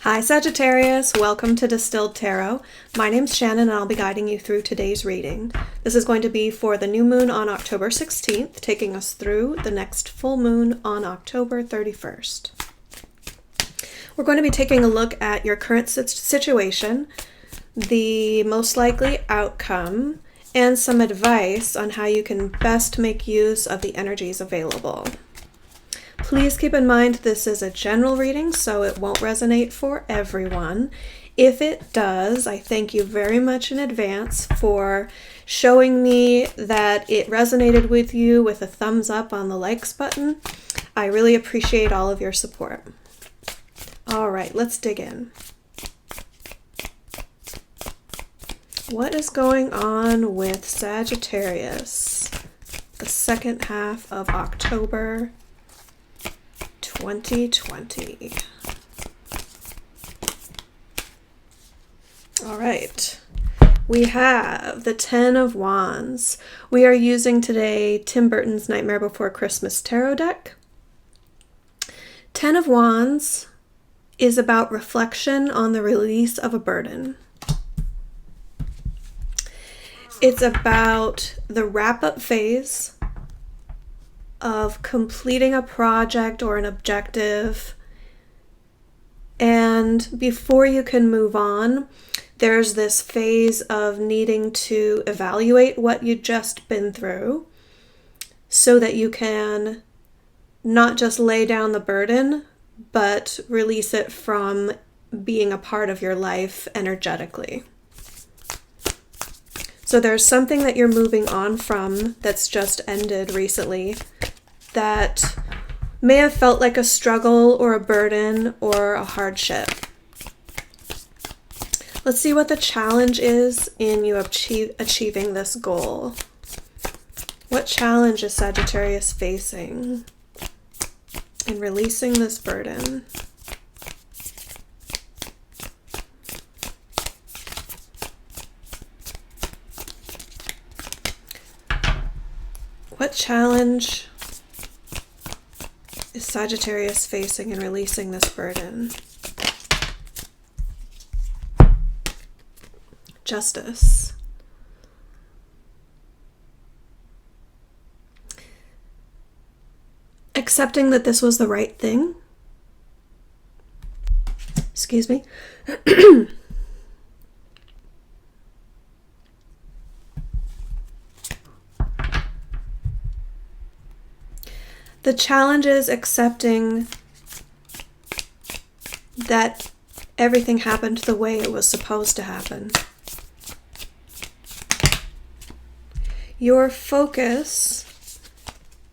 Hi Sagittarius, welcome to Distilled Tarot. My name's Shannon and I'll be guiding you through today's reading. This is going to be for the new moon on October 16th, taking us through the next full moon on October 31st. We're going to be taking a look at your current situation, the most likely outcome, and some advice on how you can best make use of the energies available. Please keep in mind this is a general reading, so it won't resonate for everyone. If it does, I thank you very much in advance for showing me that it resonated with you with a thumbs up on the likes button. I really appreciate all of your support. All right, let's dig in. What is going on with Sagittarius the second half of October 2020? All right, we have the Ten of Wands. We are using today Tim Burton's Nightmare Before Christmas tarot deck. Ten of Wands is about reflection on the release of a burden. It's about the wrap-up phase of completing a project or an objective, and before you can move on, there's this phase of needing to evaluate what you've just been through so that you can not just lay down the burden, but release it from being a part of your life energetically. So there's something that you're moving on from that's just ended recently that may have felt like a struggle or a burden or a hardship. Let's see what the challenge is in you achieving this goal. What challenge is Sagittarius facing in releasing this burden? What challenge is Sagittarius facing in releasing this burden? Justice. Accepting that this was the right thing. Excuse me. The challenge is accepting that everything happened the way it was supposed to happen. Your focus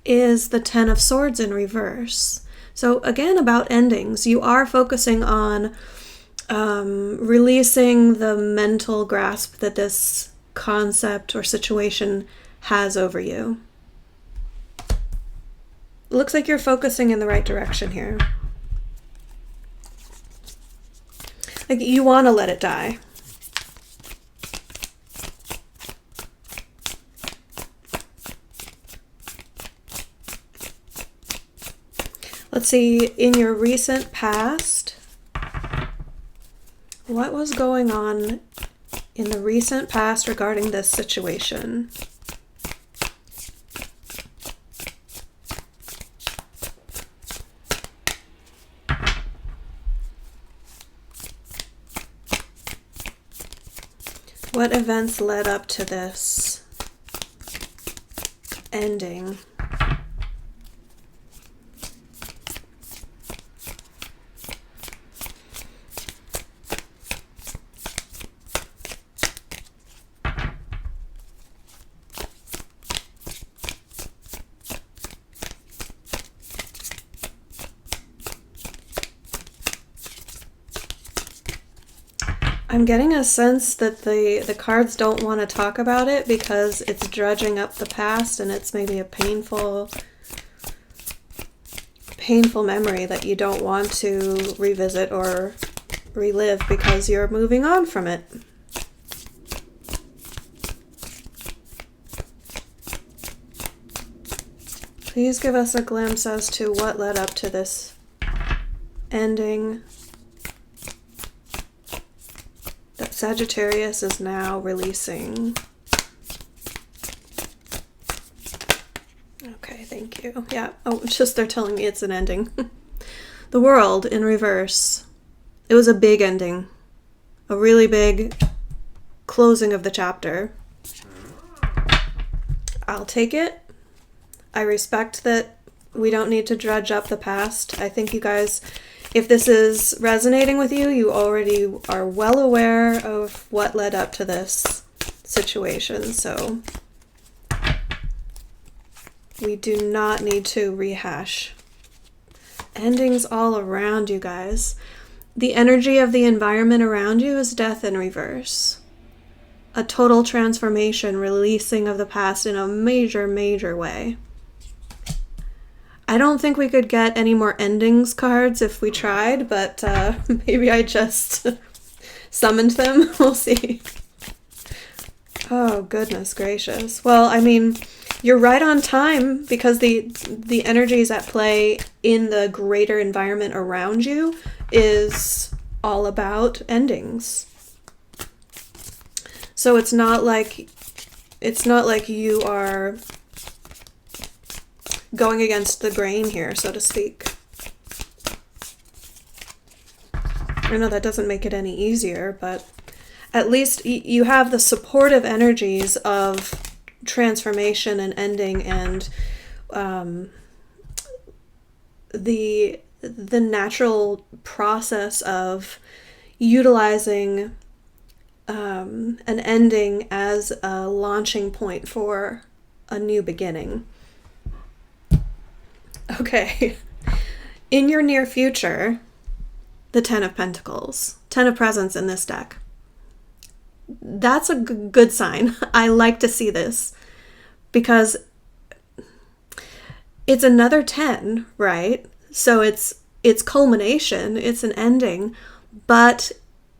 is the Ten of Swords in reverse. So again, about endings, you are focusing on releasing the mental grasp that this concept or situation has over you. Looks like you're focusing in the right direction here. Like you want to let it die. Let's see, in your recent past, what was going on in the recent past regarding this situation? What events led up to this ending? I'm getting a sense that the cards don't want to talk about it because it's dredging up the past and it's maybe a painful memory that you don't want to revisit or relive because you're moving on from it. Please give us a glimpse as to what led up to this ending Sagittarius is now releasing. Okay, thank you. Yeah. Oh, it's just they're telling me it's an ending. The World in reverse. It was a big ending. A really big closing of the chapter. I'll take it. I respect that we don't need to dredge up the past. I think you guys, if this is resonating with you, you already are well aware of what led up to this situation. So we do not need to rehash. Endings all around you guys. The energy of the environment around you is death in reverse. A total transformation, releasing of the past in a major, major way. I don't think we could get any more endings cards if we tried, but maybe I just summoned them. We'll see. Oh, goodness gracious. Well, I mean, you're right on time because the energies at play in the greater environment around you is all about endings. So it's not like you are going against the grain here, so to speak. I know that doesn't make it any easier, but at least you have the supportive energies of transformation and ending, and the natural process of utilizing an ending as a launching point for a new beginning. Okay. In your near future, the Ten of Pentacles, Ten of Presents in this deck. That's a good sign. I like to see this because it's another 10, right? So it's culmination, it's an ending, but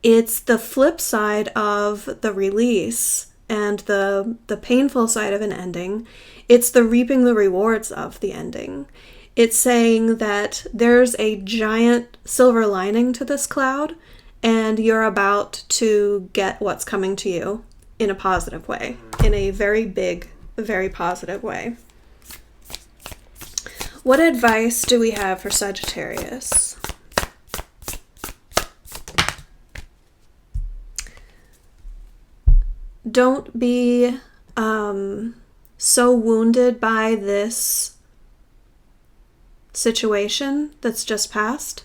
it's the flip side of the release and the painful side of an ending. It's the reaping the rewards of the ending. It's saying that there's a giant silver lining to this cloud, and you're about to get what's coming to you in a positive way, in a very big, very positive way. What advice do we have for Sagittarius? Don't be so wounded by this situation that's just passed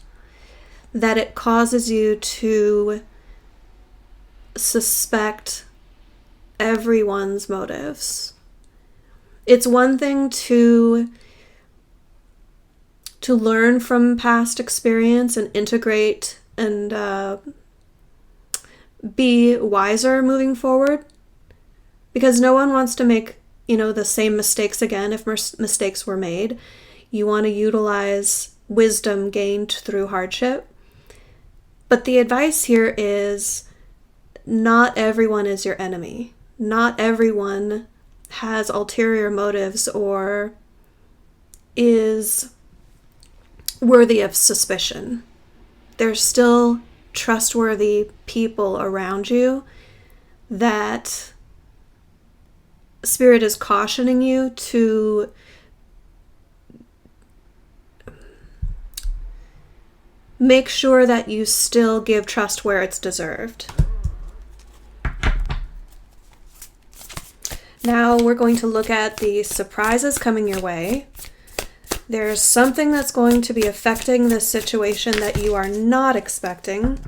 that it causes you to suspect everyone's motives. It's one thing to learn from past experience and integrate and be wiser moving forward, because no one wants to make, the same mistakes again if mistakes were made. You want to utilize wisdom gained through hardship. But the advice here is not everyone is your enemy. Not everyone has ulterior motives or is worthy of suspicion. There's still trustworthy people around you that Spirit is cautioning you to make sure that you still give trust where it's deserved. Now we're going to look at the surprises coming your way. There's something that's going to be affecting this situation that you are not expecting.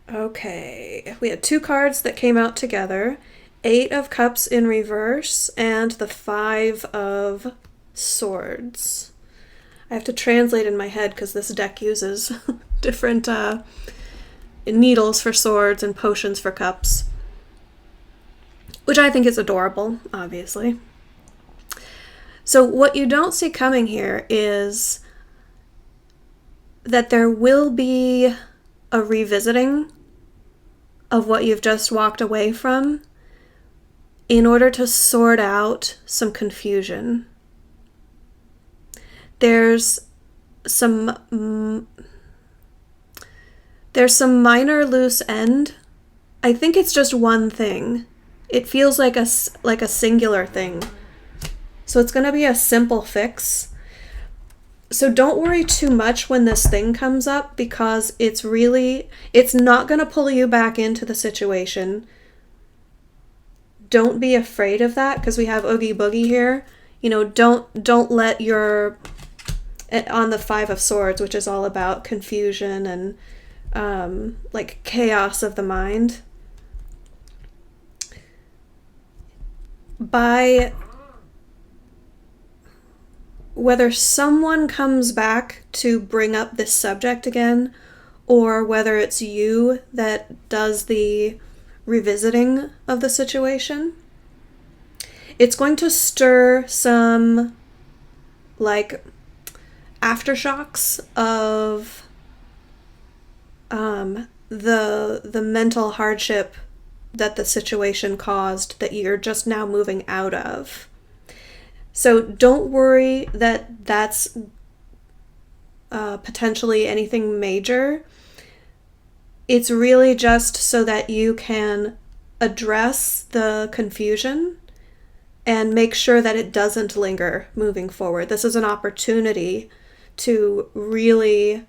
Okay, we had two cards that came out together. 8 of Cups in reverse and the 5 of Swords. I have to translate in my head because this deck uses different needles for swords and potions for cups, which I think is adorable, obviously. So what you don't see coming here is that there will be a revisiting of what you've just walked away from in order to sort out some confusion. There's some There's some minor loose end. I think it's just one thing. It feels like a singular thing. So it's going to be a simple fix. So don't worry too much when this thing comes up, because it's not going to pull you back into the situation. Don't be afraid of that, because we have Oogie Boogie here. You know, don't let your, on the Five of Swords, which is all about confusion and like chaos of the mind. By whether someone comes back to bring up this subject again, or whether it's you that does the revisiting of the situation, it's going to stir some like aftershocks of the mental hardship that the situation caused that you're just now moving out of. So don't worry that that's potentially anything major. It's really just so that you can address the confusion and make sure that it doesn't linger moving forward. This is an opportunity to really,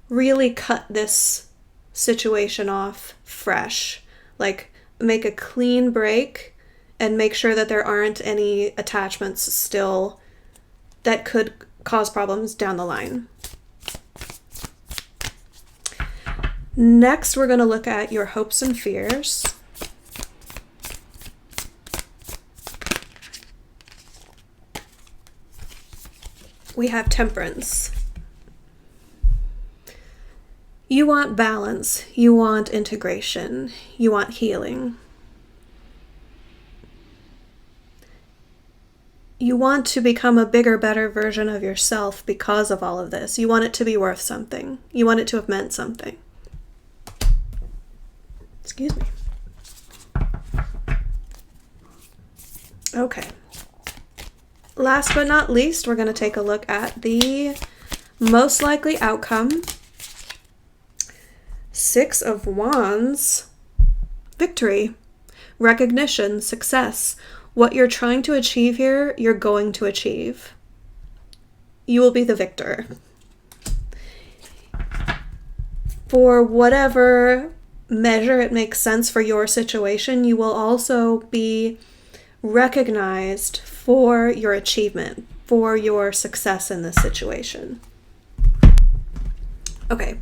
really cut this situation off fresh. Like, make a clean break and make sure that there aren't any attachments still that could cause problems down the line. Next, we're going to look at your hopes and fears. We have Temperance. You want balance, you want integration, you want healing. You want to become a bigger, better version of yourself because of all of this. You want it to be worth something. You want it to have meant something. Excuse me. Okay. Last but not least, we're going to take a look at the most likely outcome. Six of Wands, victory, recognition, success. What you're trying to achieve here, you're going to achieve. You will be the victor. For whatever measure it makes sense for your situation, you will also be recognized for your achievement, for your success in this situation. Okay.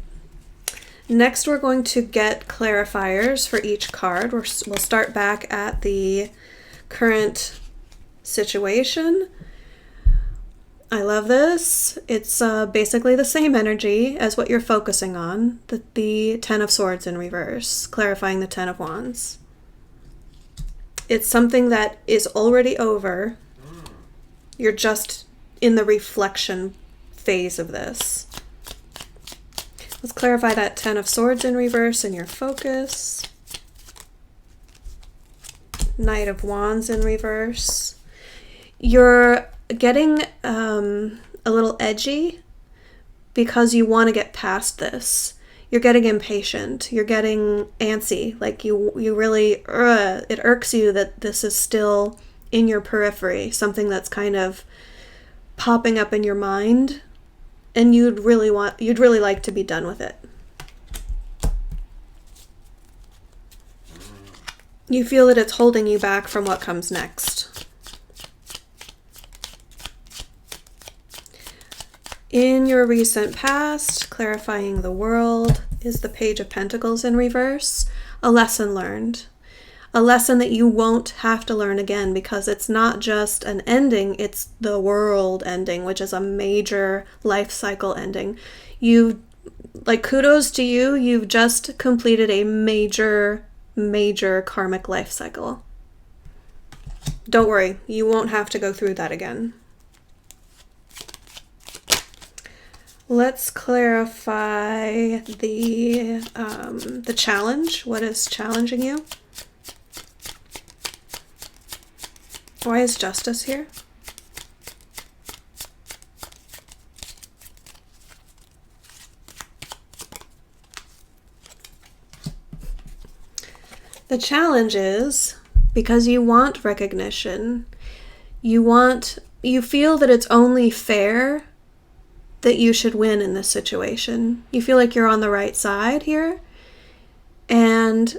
Next, we're going to get clarifiers for each card. We'll start back at the current situation. I love this. It's basically the same energy as what you're focusing on. The Ten of Swords in reverse, clarifying the Ten of Wands. It's something that is already over. You're just in the reflection phase of this. Let's clarify that Ten of Swords in reverse in your focus. Knight of Wands in reverse. You're getting a little edgy because you want to get past this. You're getting impatient. You're getting antsy. Like you really, it irks you that this is still in your periphery, something that's kind of popping up in your mind. And you'd really like to be done with it. You feel that it's holding you back from what comes next. In your recent past, clarifying the world, is the Page of Pentacles in reverse. A lesson learned. A lesson that you won't have to learn again, because it's not just an ending, it's the world ending, which is a major life cycle ending. Kudos to you, you've just completed a major karmic life cycle. Don't worry, you won't have to go through that again. Let's clarify the challenge. What is challenging you? Why is Justice here? The challenge is, because you want recognition, you feel that it's only fair that you should win in this situation. You feel like you're on the right side here, and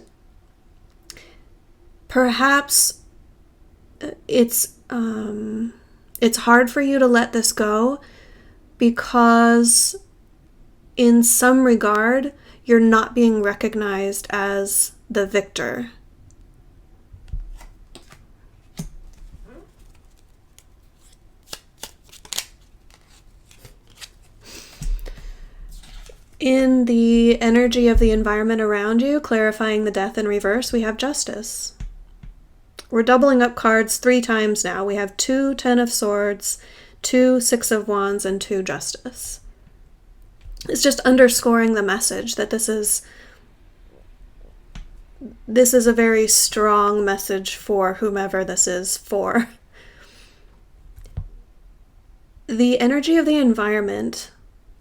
perhaps it's hard for you to let this go because in some regard you're not being recognized as the victor. In the energy of the environment around you, clarifying the death in reverse, we have justice. We're doubling up cards 3 times now. We have 2 Ten of Swords, 2 Six of Wands, and 2 Justice. It's just underscoring the message that this is a very strong message for whomever this is for. The energy of the environment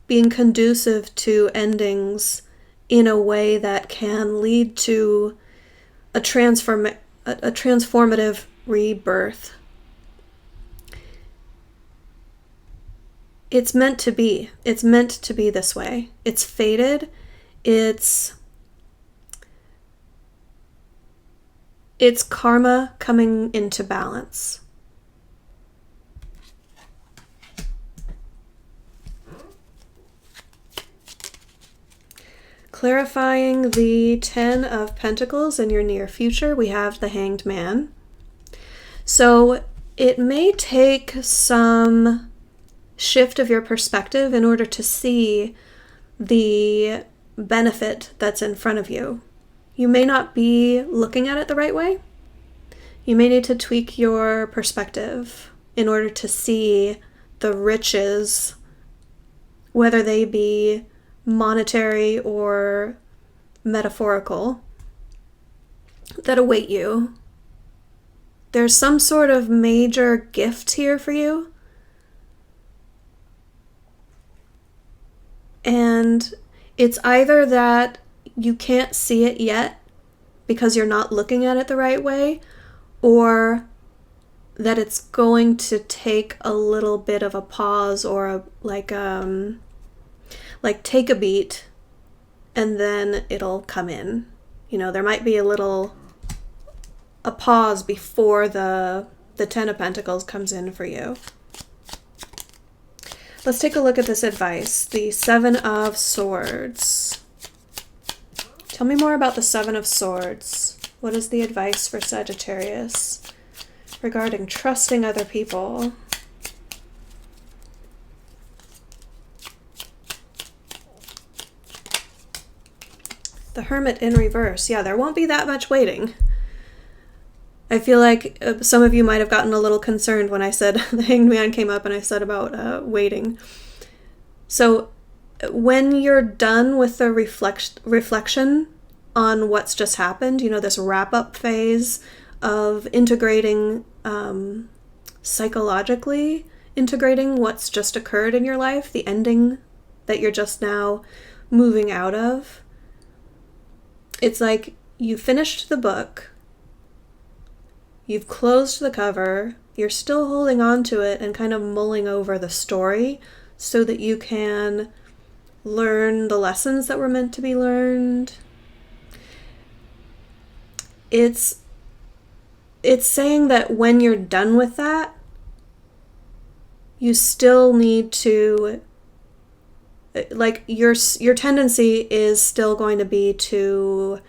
being conducive to endings in a way that can lead to a transformative rebirth. It's meant to be. It's meant to be this way. It's fated. It's karma coming into balance. Clarifying the 10 of Pentacles in your near future, we have the Hanged Man. So it may take some shift of your perspective in order to see the benefit that's in front of you. You may not be looking at it the right way. You may need to tweak your perspective in order to see the riches, whether they be monetary or metaphorical, that await you. There's some sort of major gift here for you. And it's either that you can't see it yet because you're not looking at it the right way, or that it's going to take a little bit of a pause or take a beat and then it'll come in. You know, there might be a pause before the Ten of Pentacles comes in for you. Let's take a look at this advice. The Seven of Swords. Tell me more about the Seven of Swords. What is the advice for Sagittarius regarding trusting other people? The Hermit in reverse. Yeah, there won't be that much waiting. I feel like some of you might have gotten a little concerned when I said the Hanged Man came up and I said about waiting. So when you're done with the reflection on what's just happened, you know, this wrap-up phase of integrating, psychologically integrating what's just occurred in your life, the ending that you're just now moving out of, it's like you finished the book, you've closed the cover, you're still holding on to it and kind of mulling over the story so that you can learn the lessons that were meant to be learned. It's saying that when you're done with that, you still need to, like, your tendency is still going to be to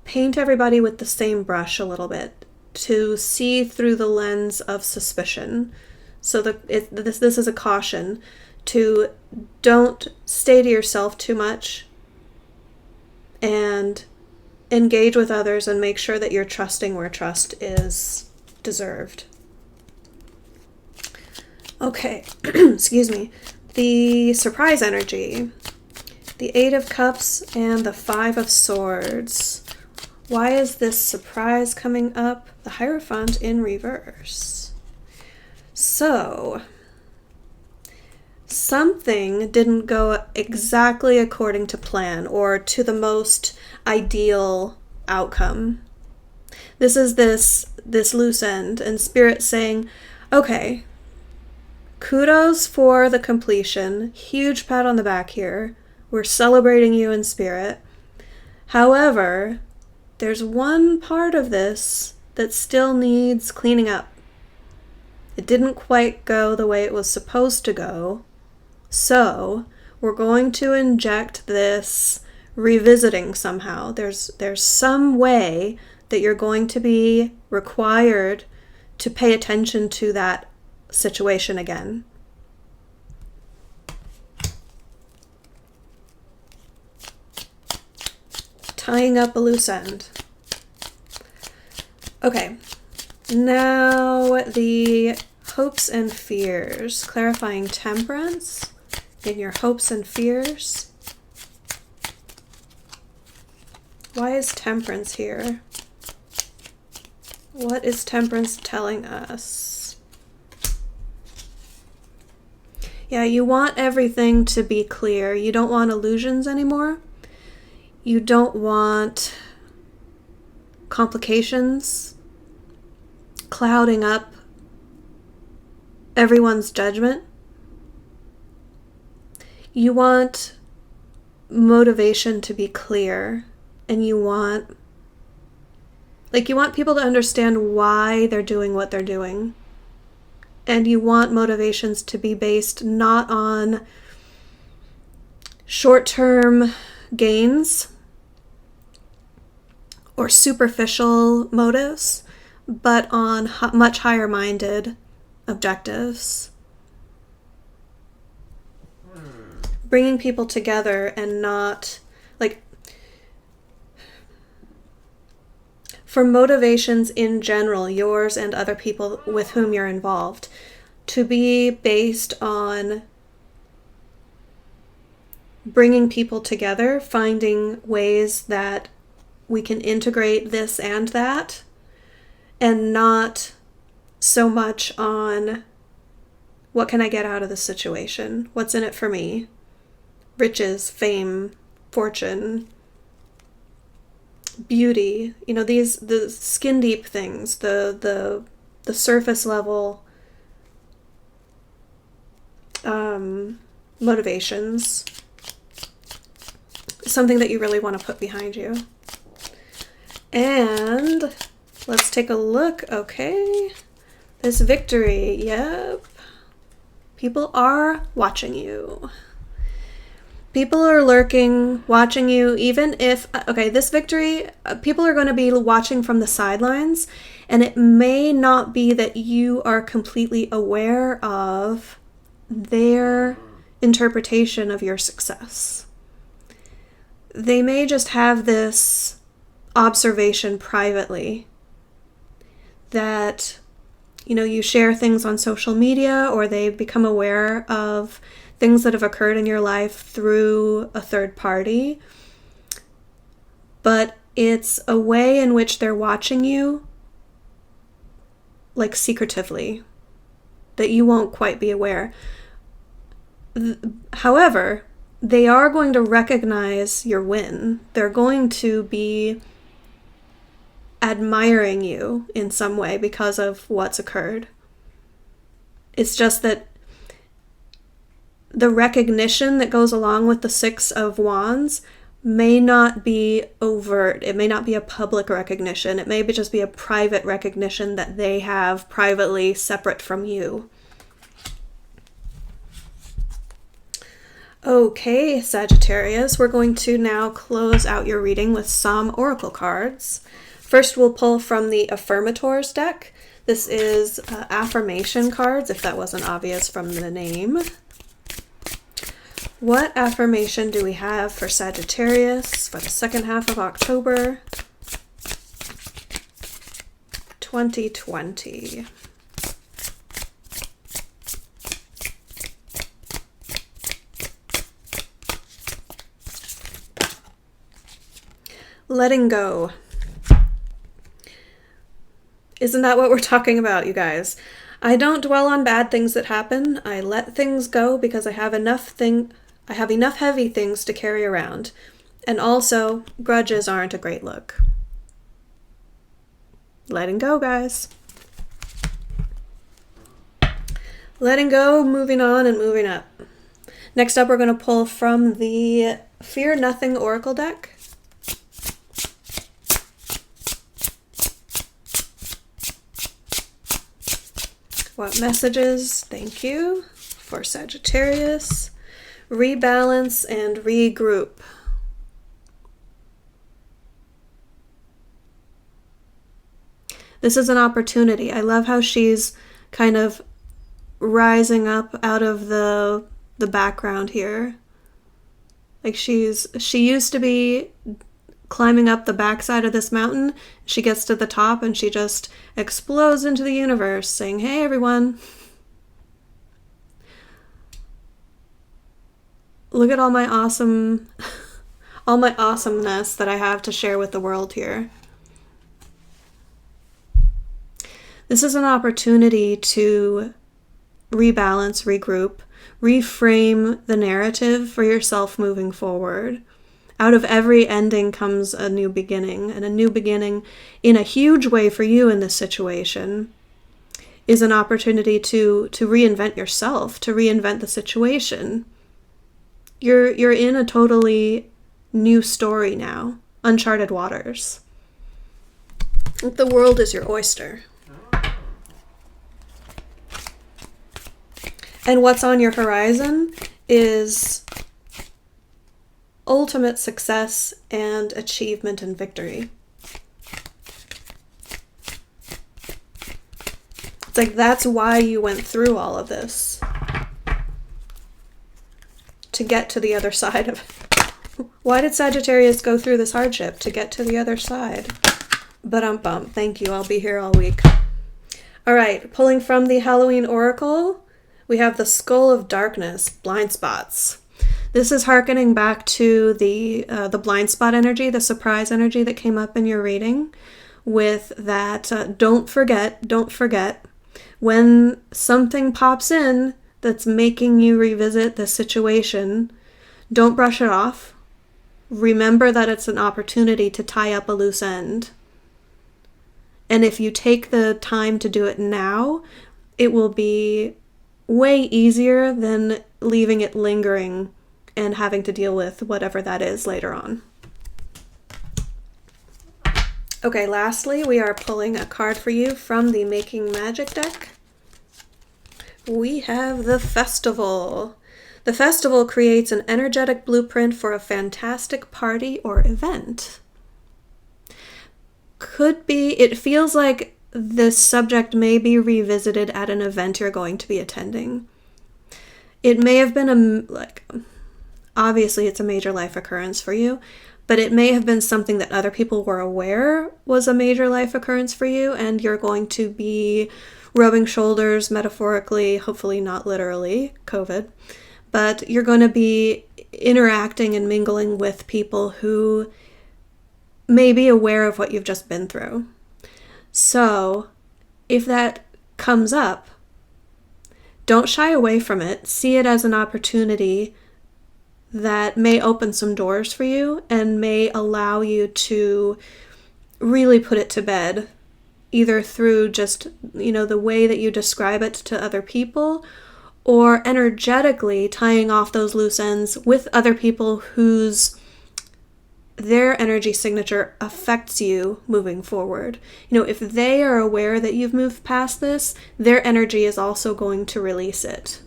paint everybody with the same brush a little bit, to see through the lens of suspicion. So this is a caution to don't stay to yourself too much and engage with others and make sure that you're trusting where trust is deserved. Okay, excuse me. The surprise energy, the Eight of Cups and the Five of Swords. Why is this surprise coming up? The Hierophant in reverse. So, something didn't go exactly according to plan or to the most ideal outcome. This is this loose end, and Spirit saying, okay, kudos for the completion. Huge pat on the back here. We're celebrating you in spirit. However, there's one part of this that still needs cleaning up. It didn't quite go the way it was supposed to go. So we're going to inject this revisiting somehow. There's some way that you're going to be required to pay attention to that situation again. Tying up a loose end. Okay, now the hopes and fears. Clarifying temperance in your hopes and fears. Why is temperance here? What is temperance telling us? Yeah, you want everything to be clear. You don't want illusions anymore. You don't want complications clouding up everyone's judgment. You want motivation to be clear, and you want people to understand why they're doing what they're doing. And you want motivations to be based not on short-term gains or superficial motives, but on much higher-minded objectives. Bringing people together and not, for motivations in general, yours and other people with whom you're involved, to be based on bringing people together, finding ways that we can integrate this and that, and not so much on what can I get out of this situation? What's in it for me? Riches, fame, fortune, beauty, the skin deep things, the surface level motivations, something that you really want to put behind you. And let's take a look. Okay, this victory, yep, people are watching you. People are lurking, watching you, even if, this victory, people are going to be watching from the sidelines, and it may not be that you are completely aware of their interpretation of your success. They may just have this observation privately that, you share things on social media, or they become aware of things that have occurred in your life through a third party, but it's a way in which they're watching you, secretively, that you won't quite be aware. However, they are going to recognize your win. They're going to be admiring you in some way because of what's occurred. It's just that the recognition that goes along with the Six of Wands may not be overt. It may not be a public recognition. It may just be a private recognition that they have privately, separate from you. Okay, Sagittarius, we're going to now close out your reading with some oracle cards. First, we'll pull from the Affirmators deck. This is affirmation cards, if that wasn't obvious from the name. What affirmation do we have for Sagittarius for the second half of October 2020? Letting go. Isn't that what we're talking about, you guys? I don't dwell on bad things that happen. I let things go because I have enough heavy things to carry around. And also, grudges aren't a great look. Letting go, guys. Letting go, moving on, and moving up. Next up, we're going to pull from the Fear Nothing Oracle deck. What messages, thank you, for Sagittarius? Rebalance and regroup. This is an opportunity. I love how she's kind of rising up out of the background here. Like she used to be climbing up the backside of this mountain. She gets to the top and she just explodes into the universe saying, "Hey everyone, look at all my awesomeness that I have to share with the world here." This is an opportunity to rebalance, regroup, reframe the narrative for yourself moving forward. Out of every ending comes a new beginning, and a new beginning in a huge way for you in this situation is an opportunity to reinvent yourself, to reinvent the situation. You're in a totally new story now, uncharted waters. The world is your oyster. And what's on your horizon is ultimate success and achievement and victory. It's like that's why you went through all of this. To get to the other side of it. Why did Sagittarius go through this hardship? To get to the other side. Ba-dum-bum. Thank you. I'll be here all week. All right. Pulling from the Halloween Oracle, we have the Skull of Darkness, blind spots. This is hearkening back to the blind spot energy, the surprise energy that came up in your reading with that don't forget, when something pops in that's making you revisit the situation, don't brush it off. Remember that it's an opportunity to tie up a loose end. And if you take the time to do it now, it will be way easier than leaving it lingering and having to deal with whatever that is later on. Okay, lastly, we are pulling a card for you from the Making Magic deck. We have the Festival. The Festival creates an energetic blueprint for a fantastic party or event. Could be, it feels like this subject may be revisited at an event you're going to be attending. It may have been obviously it's a major life occurrence for you, but it may have been something that other people were aware was a major life occurrence for you, and you're going to be rubbing shoulders metaphorically, hopefully not literally, COVID, but you're going to be interacting and mingling with people who may be aware of what you've just been through. So, if that comes up, don't shy away from it. See it as an opportunity that may open some doors for you and may allow you to really put it to bed, either through just, the way that you describe it to other people, or energetically tying off those loose ends with other people whose their energy signature affects you moving forward. If they are aware that you've moved past this, their energy is also going to release it.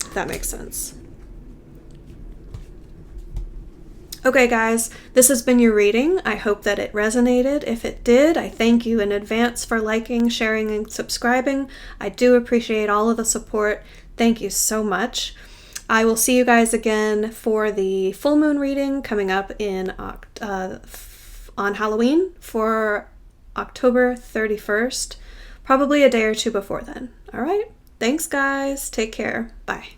If that makes sense. Okay, guys, this has been your reading. I hope that it resonated. If it did, I thank you in advance for liking, sharing, and subscribing. I do appreciate all of the support. Thank you so much. I will see you guys again for the full moon reading coming up on Halloween for October 31st, probably a day or two before then. All right. Thanks, guys. Take care. Bye.